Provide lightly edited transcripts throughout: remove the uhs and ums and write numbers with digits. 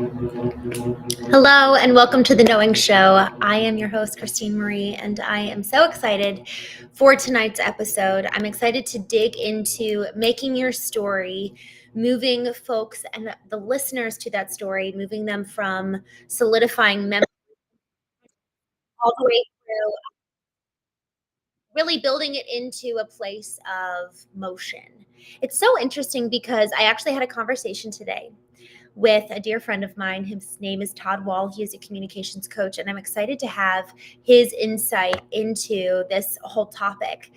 Hello and welcome to the Knowing Show. I am your host, Christine Marie, and I am so excited for tonight's episode. I'm excited to dig into making your story, moving folks and the listeners to that story, moving them from solidifying memory all the way through really building it into a place of motion. It's so interesting because I actually had a conversation today with a dear friend of mine. His name is Todd Wall. He is a communications coach, and I'm excited to have his insight into this whole topic.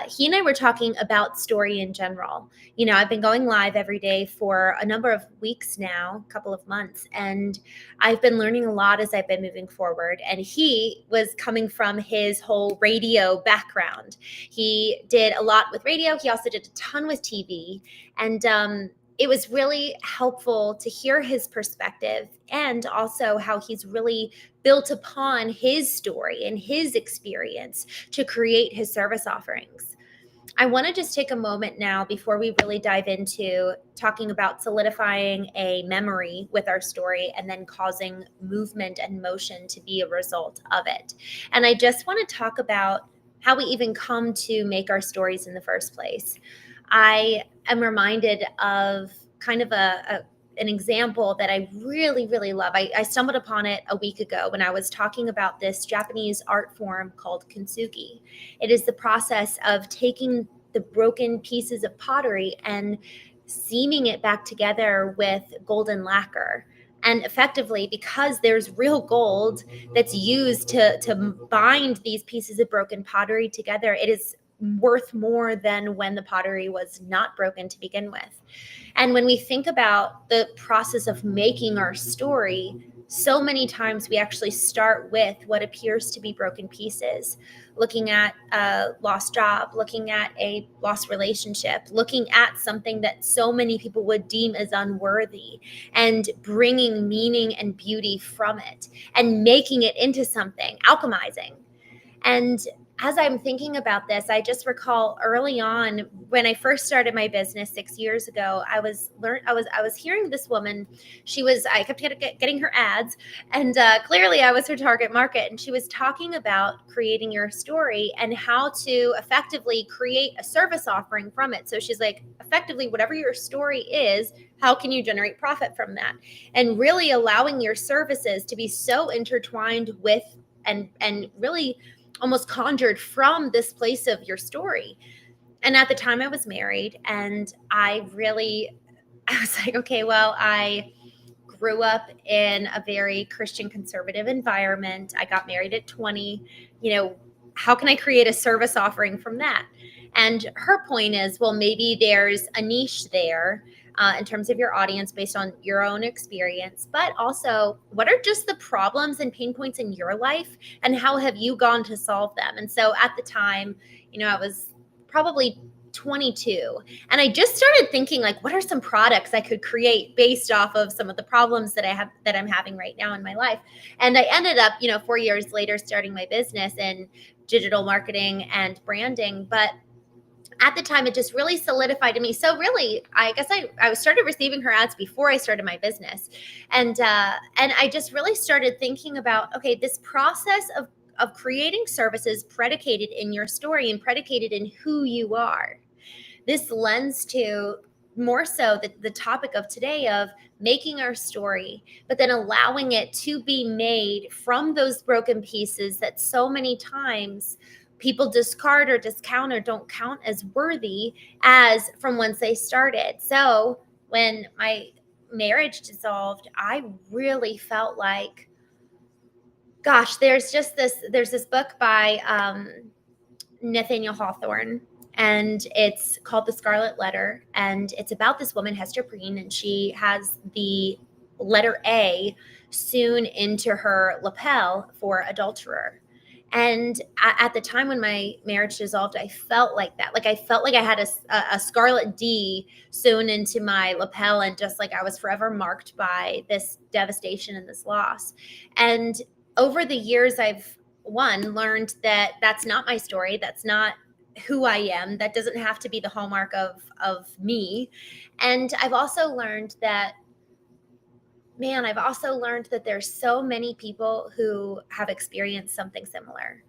He and I were talking about story in general. You know, I've been going live every day for a number of weeks now, a couple of months, and I've been learning a lot as I've been moving forward. And he was coming from his whole radio background. He did a lot with radio. He also did a ton with TV. And it was really helpful to hear his perspective and also how he's really built upon his story and his experience to create his service offerings. I want to just take a moment now before we really dive into talking about solidifying a memory with our story and then causing movement and motion to be a result of it. And I just want to talk about how we even come to make our stories in the first place. I am reminded of kind of an example that I really, really love. I stumbled upon it a week ago when I was talking about this Japanese art form called kintsugi. It is the process of taking the broken pieces of pottery and seaming it back together with golden lacquer. And effectively, because there's real gold that's used to bind these pieces of broken pottery together, it is worth more than when the pottery was not broken to begin with. And when we think about the process of making our story, so many times we actually start with what appears to be broken pieces, looking at a lost job, looking at a lost relationship, looking at something that so many people would deem as unworthy, and bringing meaning and beauty from it and making it into something, alchemizing. And as I'm thinking about this, I just recall early on when I first started my business 6 years ago, I was hearing this woman. I kept getting her ads, and clearly I was her target market. And she was talking about creating your story and how to effectively create a service offering from it. So she's like, effectively, whatever your story is, how can you generate profit from that? And really allowing your services to be so intertwined with and really almost conjured from this place of your story. And at the time I was married, and I was like, okay, well, I grew up in a very Christian conservative environment. I got married at 20. How can I create a service offering from that? And her point is, well, maybe there's a niche there in terms of your audience based on your own experience, but also what are just the problems and pain points in your life and how have you gone to solve them? And so at the time, I was probably 22, and I just started thinking, like, what are some products I could create based off of some of the problems that I'm having right now in my life? And I ended up, 4 years later, starting my business in digital marketing and branding. But at the time, it just really solidified to me. So really, I guess I started receiving her ads before I started my business. And I just really started thinking about, okay, this process of creating services predicated in your story and predicated in who you are. This lends to more so the topic of today of making our story, but then allowing it to be made from those broken pieces that so many times people discard or discount or don't count as worthy as from whence they started. So when my marriage dissolved, I really felt like, gosh, there's this book by Nathaniel Hawthorne, and it's called The Scarlet Letter, and it's about this woman, Hester Prynne, and she has the letter A sewn into her lapel for adulterer. And at the time when my marriage dissolved, I felt like that. Like I felt like I had a scarlet D sewn into my lapel, and just like I was forever marked by this devastation and this loss. And over the years, I've learned that that's not my story. That's not who I am. That doesn't have to be the hallmark of me. And I've also learned that man, I've also learned that there's so many people who have experienced something similar.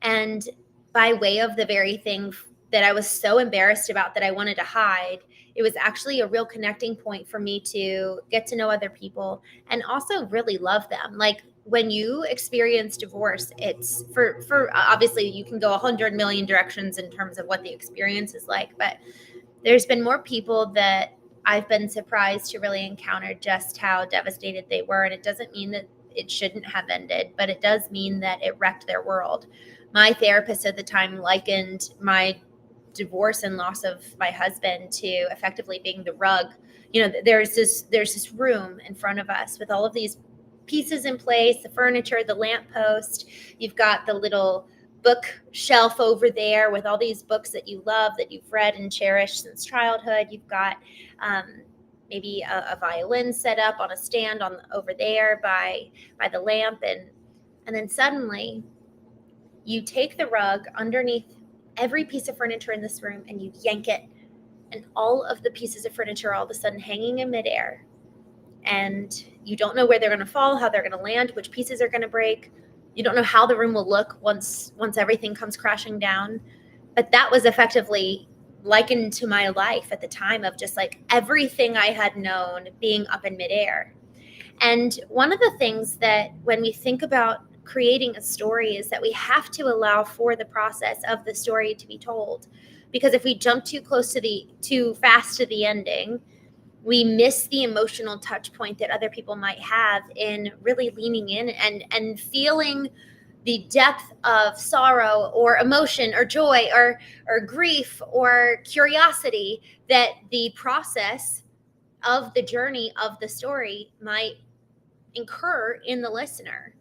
And by way of the very thing that I was so embarrassed about that I wanted to hide, it was actually a real connecting point for me to get to know other people and also really love them. Like when you experience divorce, it's for obviously you can go 100 million directions in terms of what the experience is like, but there's been more people that I've been surprised to really encounter just how devastated they were. And it doesn't mean that it shouldn't have ended, but it does mean that it wrecked their world. My therapist at the time likened my divorce and loss of my husband to effectively being the rug. There's this room in front of us with all of these pieces in place, the furniture, the lamppost. You've got the little bookshelf over there with all these books that you love, that you've read and cherished since childhood. You've got maybe a violin set up on a stand over there by the lamp, and then suddenly you take the rug underneath every piece of furniture in this room and you yank it, and all of the pieces of furniture are all of a sudden hanging in midair, and you don't know where they're going to fall, how they're going to land, which pieces are going to break. You don't know how the room will look once everything comes crashing down. But that was effectively likened to my life at the time, of just like everything I had known being up in midair. And one of the things that when we think about creating a story is that we have to allow for the process of the story to be told. Because if we jump too fast to the ending, we miss the emotional touch point that other people might have in really leaning in and feeling the depth of sorrow or emotion or joy or grief or curiosity that the process of the journey of the story might incur in the listener.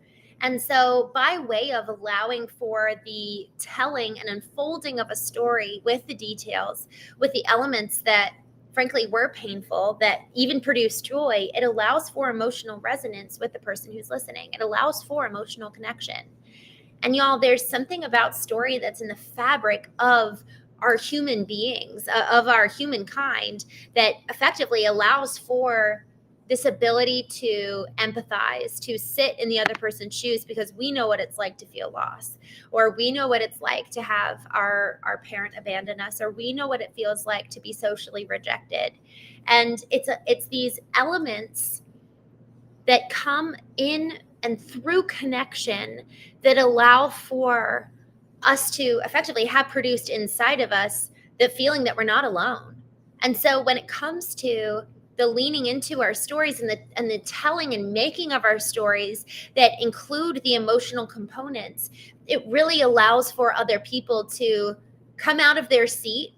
And so by way of allowing for the telling and unfolding of a story with the details, with the elements that frankly were painful, that even produce joy, it allows for emotional resonance with the person who's listening. It allows for emotional connection. And y'all, there's something about story that's in the fabric of our human beings, of our humankind, that effectively allows for this ability to empathize, to sit in the other person's shoes, because we know what it's like to feel loss, or we know what it's like to have our parent abandon us, or we know what it feels like to be socially rejected. And it's these elements that come in and through connection that allow for us to effectively have produced inside of us the feeling that we're not alone. And so when it comes to the leaning into our stories and the telling and making of our stories that include the emotional components, it really allows for other people to come out of their seat,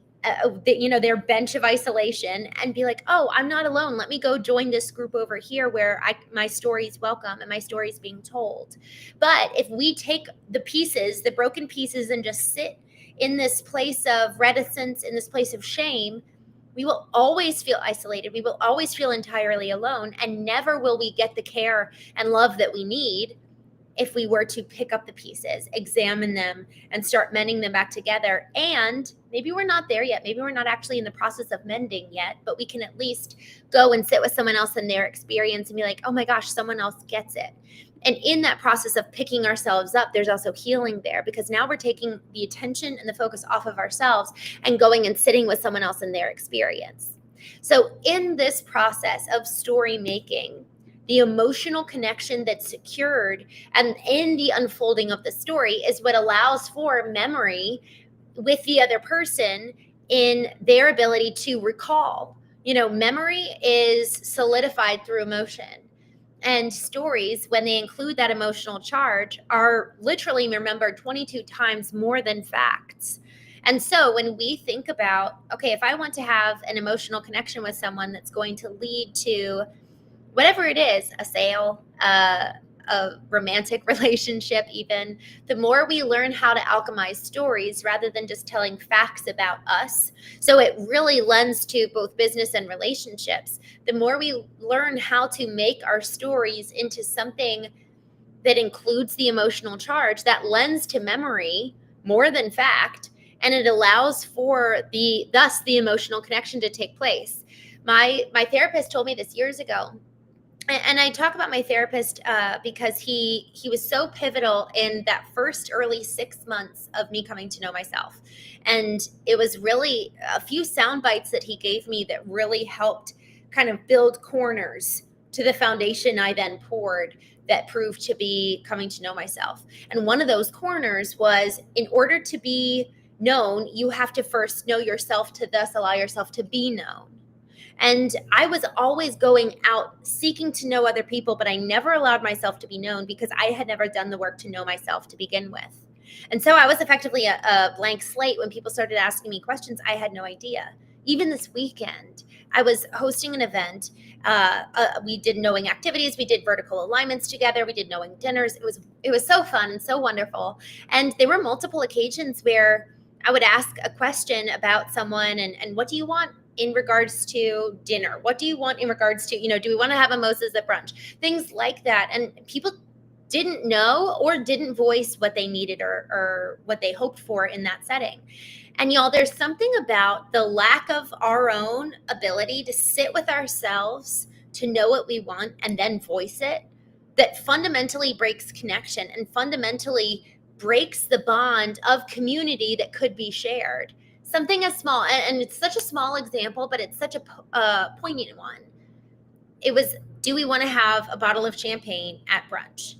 their bench of isolation, and be like, oh, I'm not alone. Let me go join this group over here where my story's welcome and my story's being told. But if we take the broken pieces, and just sit in this place of reticence, in this place of shame, we will always feel isolated. We will always feel entirely alone, and never will we get the care and love that we need if we were to pick up the pieces, examine them, and start mending them back together. And maybe we're not there yet. Maybe we're not actually in the process of mending yet, but we can at least go and sit with someone else in their experience and be like, oh my gosh, someone else gets it. And in that process of picking ourselves up, there's also healing there, because now we're taking the attention and the focus off of ourselves and going and sitting with someone else in their experience. So in this process of story making, the emotional connection that's secured and in the unfolding of the story is what allows for memory with the other person in their ability to recall. Memory is solidified through emotion. And stories, when they include that emotional charge, are literally remembered 22 times more than facts. And so when we think about, okay, if I want to have an emotional connection with someone that's going to lead to whatever it is, a sale, a romantic relationship even, the more we learn how to alchemize stories rather than just telling facts about us. So it really lends to both business and relationships. The more we learn how to make our stories into something that includes the emotional charge, that lends to memory more than fact, and it allows for thus the emotional connection to take place. My therapist told me this years ago. And I talk about my therapist because he was so pivotal in that first early 6 months of me coming to know myself. And it was really a few sound bites that he gave me that really helped kind of build corners to the foundation I then poured that proved to be coming to know myself. And one of those corners was, in order to be known, you have to first know yourself to thus allow yourself to be known. And I was always going out seeking to know other people, but I never allowed myself to be known because I had never done the work to know myself to begin with. And so I was effectively a blank slate. When people started asking me questions, I had no idea. Even this weekend, I was hosting an event. We did knowing activities. We did vertical alignments together. We did knowing dinners. It was so fun and so wonderful. And there were multiple occasions where I would ask a question about someone and what do you want in regards to dinner? What do you want in regards to, do we want to have mimosas at brunch? Things like that. And people didn't know or didn't voice what they needed or what they hoped for in that setting. And y'all, there's something about the lack of our own ability to sit with ourselves, to know what we want and then voice it, that fundamentally breaks connection and fundamentally breaks the bond of community that could be shared. Something as small, and it's such a small example, but it's such a poignant one. It was, do we want to have a bottle of champagne at brunch?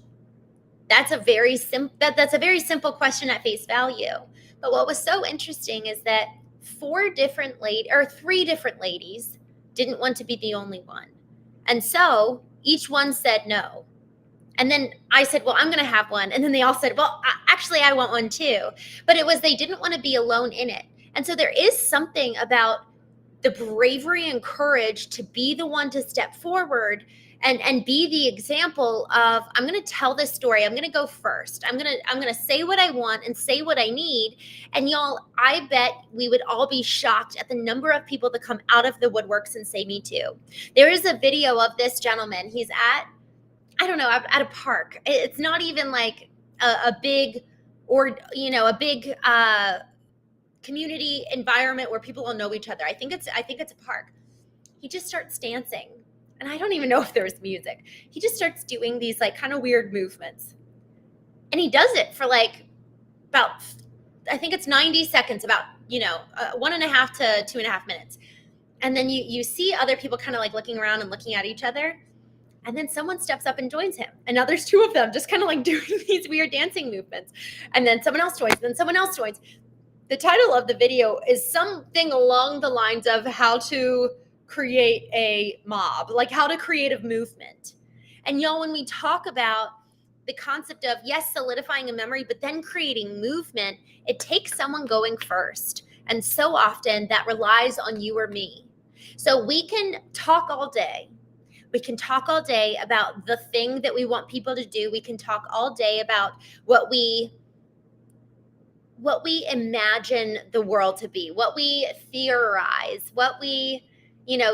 That's a very simple question at face value. But what was so interesting is that three different ladies didn't want to be the only one. And so each one said no. And then I said, well, I'm going to have one. And then they all said, well, actually, I want one too. But it was, they didn't want to be alone in it. And so there is something about the bravery and courage to be the one to step forward and be the example of, I'm going to tell this story. I'm going to go first. I'm going to say what I want and say what I need. And y'all, I bet we would all be shocked at the number of people that come out of the woodworks and say me too. There is a video of this gentleman. He's at a park. It's not even like a big community environment where people all know each other. I think it's a park. He just starts dancing. And I don't even know if there's music. He just starts doing these like kind of weird movements. And he does it for like about, I think it's 90 seconds, about, 1.5 to 2.5 minutes. And then you see other people kind of like looking around and looking at each other. And then someone steps up and joins him. And now there's two of them just kind of like doing these weird dancing movements. And then someone else joins, and then someone else joins. The title of the video is something along the lines of how to create a mob, like how to create a movement. And y'all, when we talk about the concept of, yes, solidifying a memory, but then creating movement, it takes someone going first. And so often that relies on you or me. So we can talk all day. We can talk all day about the thing that we want people to do. We can talk all day about what we imagine the world to be, what we theorize, what we,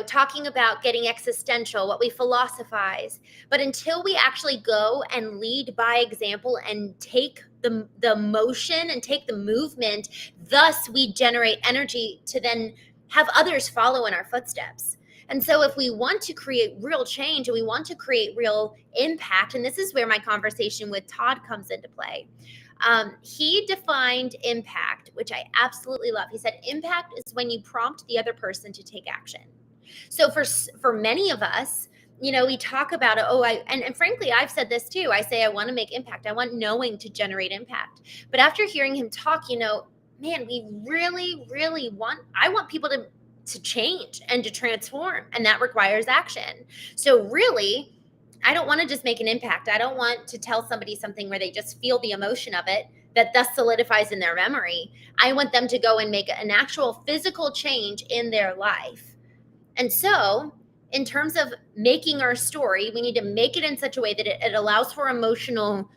talking about getting existential, what we philosophize. But until we actually go and lead by example and take the motion and take the movement, thus we generate energy to then have others follow in our footsteps. And so if we want to create real change and we want to create real impact, and this is where my conversation with Todd comes into play. He defined impact, which I absolutely love. He said, impact is when you prompt the other person to take action. So for many of us, we talk about it. And frankly, I've said this too. I say, I want to make impact. I want knowing to generate impact. But after hearing him talk, man, we really, really I want people to change and to transform. And that requires action. So really, I don't want to just make an impact. I don't want to tell somebody something where they just feel the emotion of it that thus solidifies in their memory. I want them to go and make an actual physical change in their life. And so in terms of making our story, we need to make it in such a way that it allows for emotional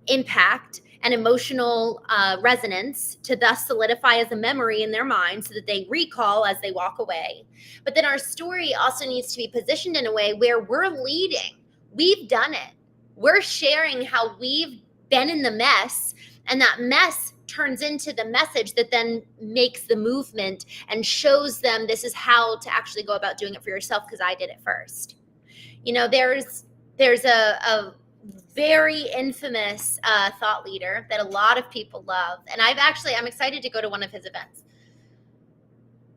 impact and emotional resonance to thus solidify as a memory in their mind so that they recall as they walk away. But then our story also needs to be positioned in a way where we're leading. We've done it. We're sharing how we've been in the mess, and that mess turns into the message that then makes the movement and shows them this is how to actually go about doing it for yourself because I did it first. there's a very infamous thought leader that a lot of people love. And I'm excited to go to one of his events.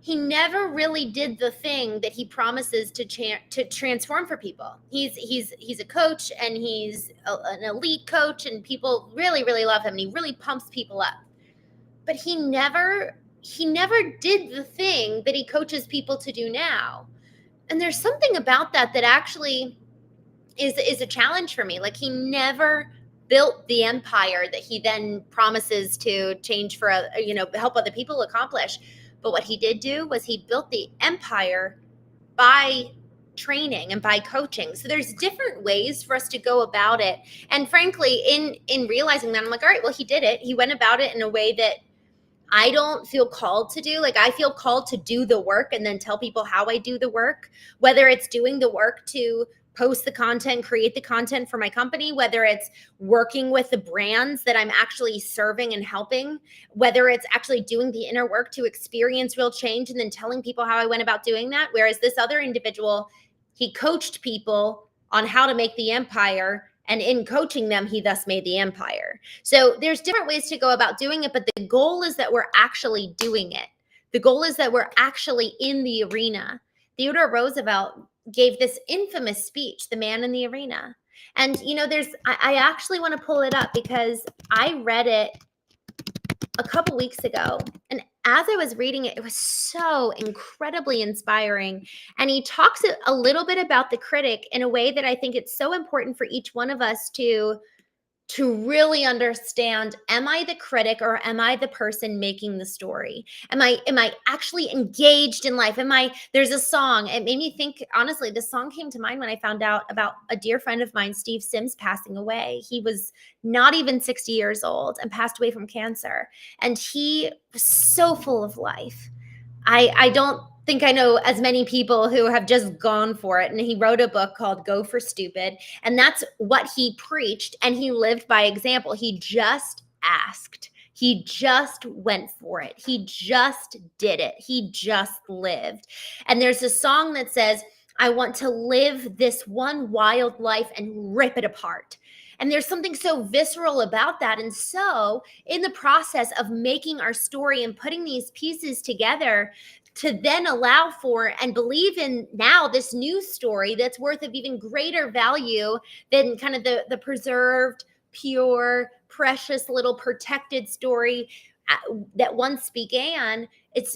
He never really did the thing that he promises to transform for people. He's a coach, and he's an elite coach, and people really, really love him, and he really pumps people up. But he never did the thing that he coaches people to do now. And there's something about that actually is a challenge for me. Like, he never built the empire that he then promises to change for, help other people accomplish. But what he did do was he built the empire by training and by coaching. So there's different ways for us to go about it. And frankly, in realizing that, I'm like, all right, well, he did it. He went about it in a way that I don't feel called to do. Like, I feel called to do the work and then tell people how I do the work, whether it's doing the work to post the content, create the content for my company, whether it's working with the brands that I'm actually serving and helping, whether it's actually doing the inner work to experience real change and then telling people how I went about doing that. Whereas this other individual, he coached people on how to make the empire, and in coaching them, he thus made the empire. So there's different ways to go about doing it, but the goal is that we're actually doing it. The goal is that we're actually in the arena. Theodore Roosevelt gave this infamous speech, The Man in the Arena. And, I actually want to pull it up because I read it a couple weeks ago. And as I was reading it, it was so incredibly inspiring. And he talks a little bit about the critic in a way that I think it's so important for each one of us to really understand, am I the critic or am I the person making the story? Am I actually engaged in life? There's a song, it made me think, honestly, the song came to mind when I found out about a dear friend of mine, Steve Sims, passing away. He was not even 60 years old and passed away from cancer. And he was so full of life. I don't think I know as many people who have just gone for it. And he wrote a book called Go for Stupid. And that's what he preached. And he lived by example. He just asked. He just went for it. He just did it. He just lived. And there's a song that says, I want to live this one wild life and rip it apart. And there's something so visceral about that. And so in the process of making our story and putting these pieces together, to then allow for and believe in now this new story that's worth of even greater value than kind of the preserved, pure, precious little protected story that once began. It's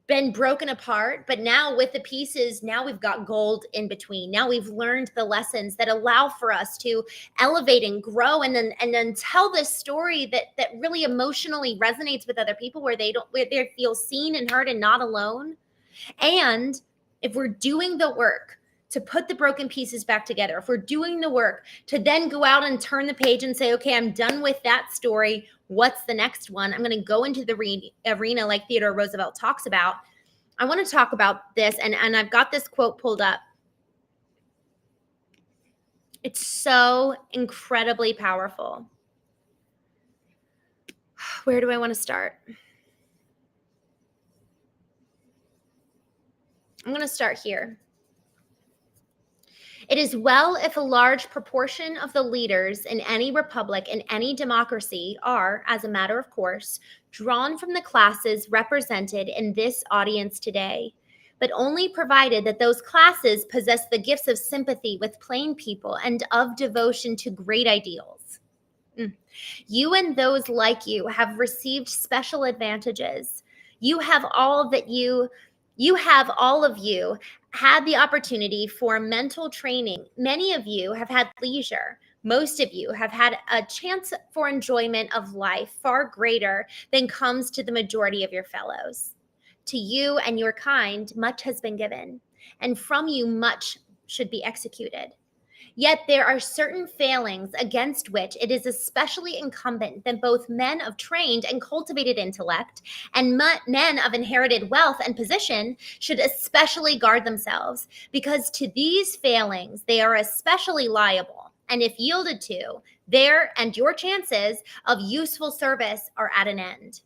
been broken apart, but now with the pieces, now we've got gold in between. Now we've learned the lessons that allow for us to elevate and grow, and then tell this story that really emotionally resonates with other people, where they feel seen and heard and not alone. And if we're doing the work to put the broken pieces back together, if we're doing the work to then go out and turn the page and say, okay, I'm done with that story, what's the next one? I'm going to go into the arena like Theodore Roosevelt talks about. I want to talk about this, and I've got this quote pulled up. It's so incredibly powerful. Where do I want to start? I'm going to start here. It is well if a large proportion of the leaders in any republic and any democracy are, as a matter of course, drawn from the classes represented in this audience today, but only provided that those classes possess the gifts of sympathy with plain people and of devotion to great ideals. You and those like you have received special advantages. You have all of you had the opportunity for mental training. Many of you have had leisure. Most of you have had a chance for enjoyment of life far greater than comes to the majority of your fellows. To you and your kind, much has been given, and from you much should be executed. Yet there are certain failings against which it is especially incumbent that both men of trained and cultivated intellect and men of inherited wealth and position should especially guard themselves, because to these failings they are especially liable, and if yielded to, their and your chances of useful service are at an end.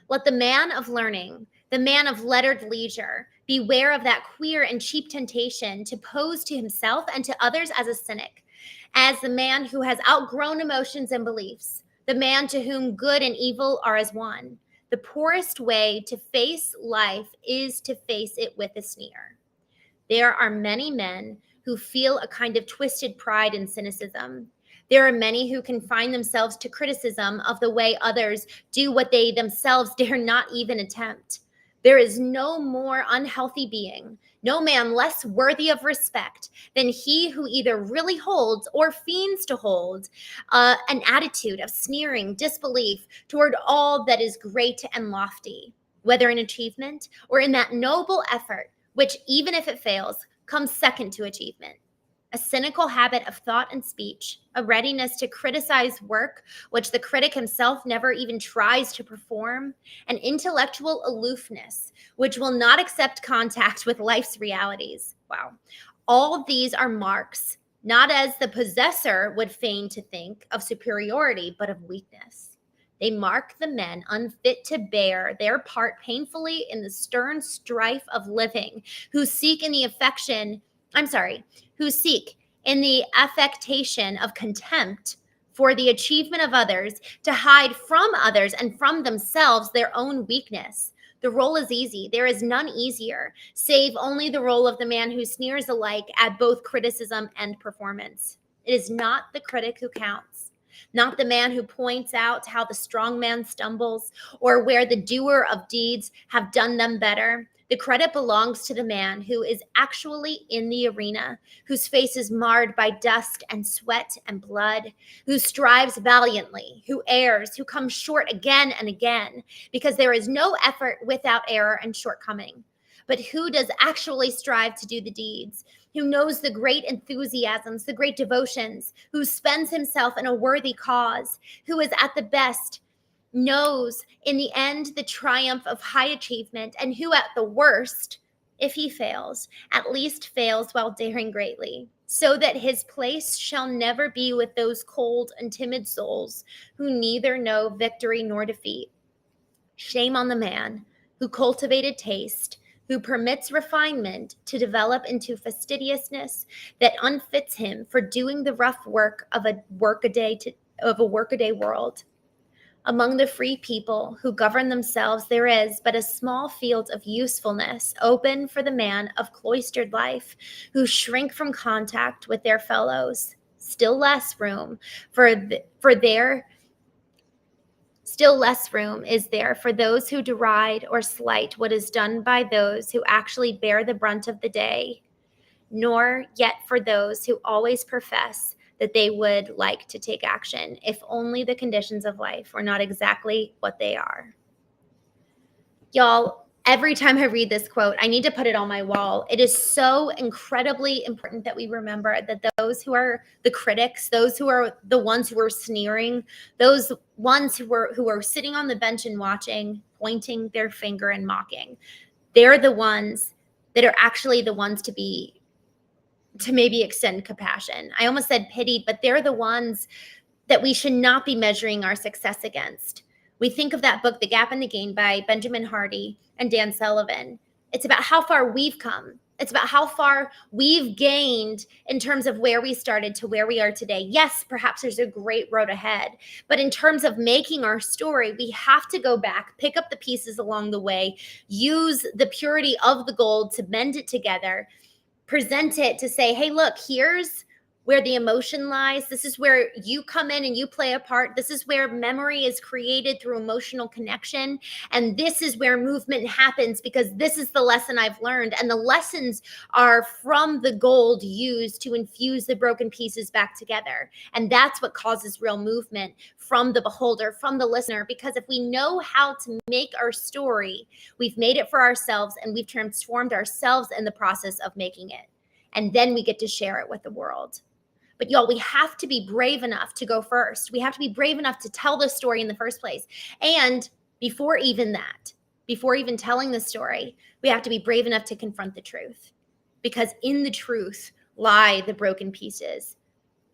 Let the man of learning, the man of lettered leisure, beware of that queer and cheap temptation to pose to himself and to others as a cynic, as the man who has outgrown emotions and beliefs, the man to whom good and evil are as one. The poorest way to face life is to face it with a sneer. There are many men who feel a kind of twisted pride and cynicism. There are many who confine themselves to criticism of the way others do what they themselves dare not even attempt. There is no more unhealthy being, no man less worthy of respect than he who either really holds or feigns to hold an attitude of sneering disbelief toward all that is great and lofty, whether in achievement or in that noble effort which, even if it fails, comes second to achievement. A cynical habit of thought and speech, a readiness to criticize work which the critic himself never even tries to perform, an intellectual aloofness which will not accept contact with life's realities. Wow. All of these are marks, not as the possessor would feign to think, of superiority, but of weakness. They mark the men unfit to bear their part painfully in the stern strife of living, who seek in the affectation of contempt for the achievement of others to hide from others and from themselves their own weakness. The role is easy. There is none easier, save only the role of the man who sneers alike at both criticism and performance. It is not the critic who counts, not the man who points out how the strong man stumbles or where the doer of deeds have done them better. The credit belongs to the man who is actually in the arena, whose face is marred by dust and sweat and blood, who strives valiantly, who errs, who comes short again and again, because there is no effort without error and shortcoming. But who does actually strive to do the deeds, who knows the great enthusiasms, the great devotions, who spends himself in a worthy cause, who is at the best, knows in the end the triumph of high achievement, and who at the worst, if he fails, at least fails while daring greatly, so that his place shall never be with those cold and timid souls who neither know victory nor defeat. Shame on the man who cultivated taste, who permits refinement to develop into fastidiousness that unfits him for doing the rough work of a workaday world. Among the free people who govern themselves, there is but a small field of usefulness open for the man of cloistered life, who shrink from contact with their fellows. Still less room is there for those who deride or slight what is done by those who actually bear the brunt of the day, nor yet for those who always profess that they would like to take action, if only the conditions of life were not exactly what they are. Y'all, every time I read this quote, I need to put it on my wall. It is so incredibly important that we remember that those who are the critics, those who are the ones who are sneering, those ones who are sitting on the bench and watching, pointing their finger and mocking, they're the ones that are actually the ones to maybe extend compassion. I almost said pity, but they're the ones that we should not be measuring our success against. We think of that book, The Gap and the Gain by Benjamin Hardy and Dan Sullivan. It's about how far we've come. It's about how far we've gained in terms of where we started to where we are today. Yes, perhaps there's a great road ahead, but in terms of making our story, we have to go back, pick up the pieces along the way, use the purity of the gold to mend it together, present it to say, hey, look, here's where the emotion lies. This is where you come in and you play a part. This is where memory is created through emotional connection. And this is where movement happens, because this is the lesson I've learned. And the lessons are from the gold used to infuse the broken pieces back together. And that's what causes real movement from the beholder, from the listener. Because if we know how to make our story, we've made it for ourselves and we've transformed ourselves in the process of making it. And then we get to share it with the world. But y'all, we have to be brave enough to go first. We have to be brave enough to tell the story in the first place. And before even telling the story, we have to be brave enough to confront the truth. Because in the truth lie the broken pieces.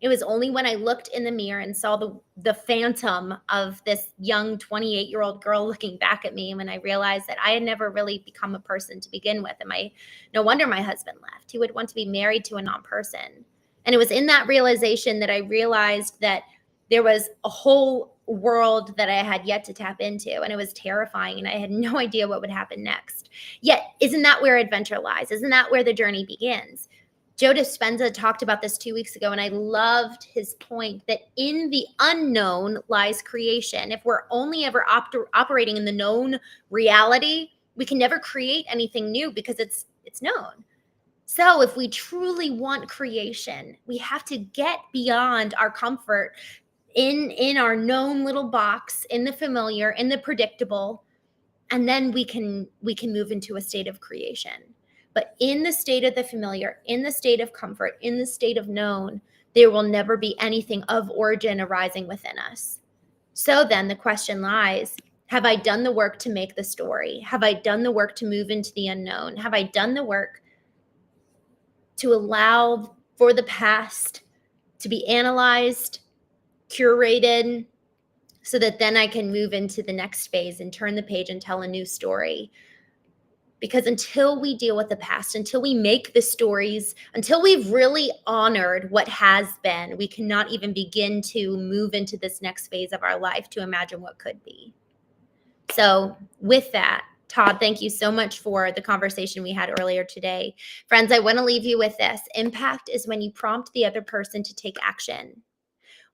It was only when I looked in the mirror and saw the phantom of this young 28-year-old girl looking back at me, when I realized that I had never really become a person to begin with. And no wonder my husband left. He would want to be married to a non-person. And it was in that realization that I realized that there was a whole world that I had yet to tap into, and it was terrifying, and I had no idea what would happen next. Yet, isn't that where adventure lies? Isn't that where the journey begins? Joe Dispenza talked about this 2 weeks ago, and I loved his point that in the unknown lies creation. If we're only ever operating in the known reality, we can never create anything new because it's known. So if we truly want creation, we have to get beyond our comfort in our known little box, in the familiar, in the predictable, and then we can move into a state of creation. But in the state of the familiar, in the state of comfort, in the state of known, there will never be anything of origin arising within us. So then the question lies, have I done the work to make the story? Have I done the work to move into the unknown? Have I done the work to allow for the past to be analyzed, curated, so that then I can move into the next phase and turn the page and tell a new story? Because until we deal with the past, until we make the stories, until we've really honored what has been, we cannot even begin to move into this next phase of our life to imagine what could be. So with that, Todd, thank you so much for the conversation we had earlier today. Friends, I want to leave you with this. Impact is when you prompt the other person to take action.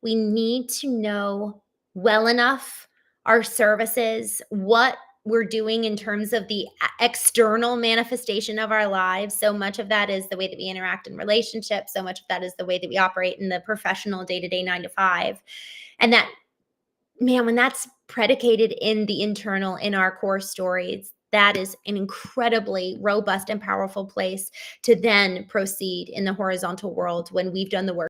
We need to know well enough our services, what we're doing in terms of the external manifestation of our lives. So much of that is the way that we interact in relationships. So much of that is the way that we operate in the professional day-to-day 9 to 5. And that, man, when that's predicated in the internal, in our core stories, that is an incredibly robust and powerful place to then proceed in the horizontal world when we've done the work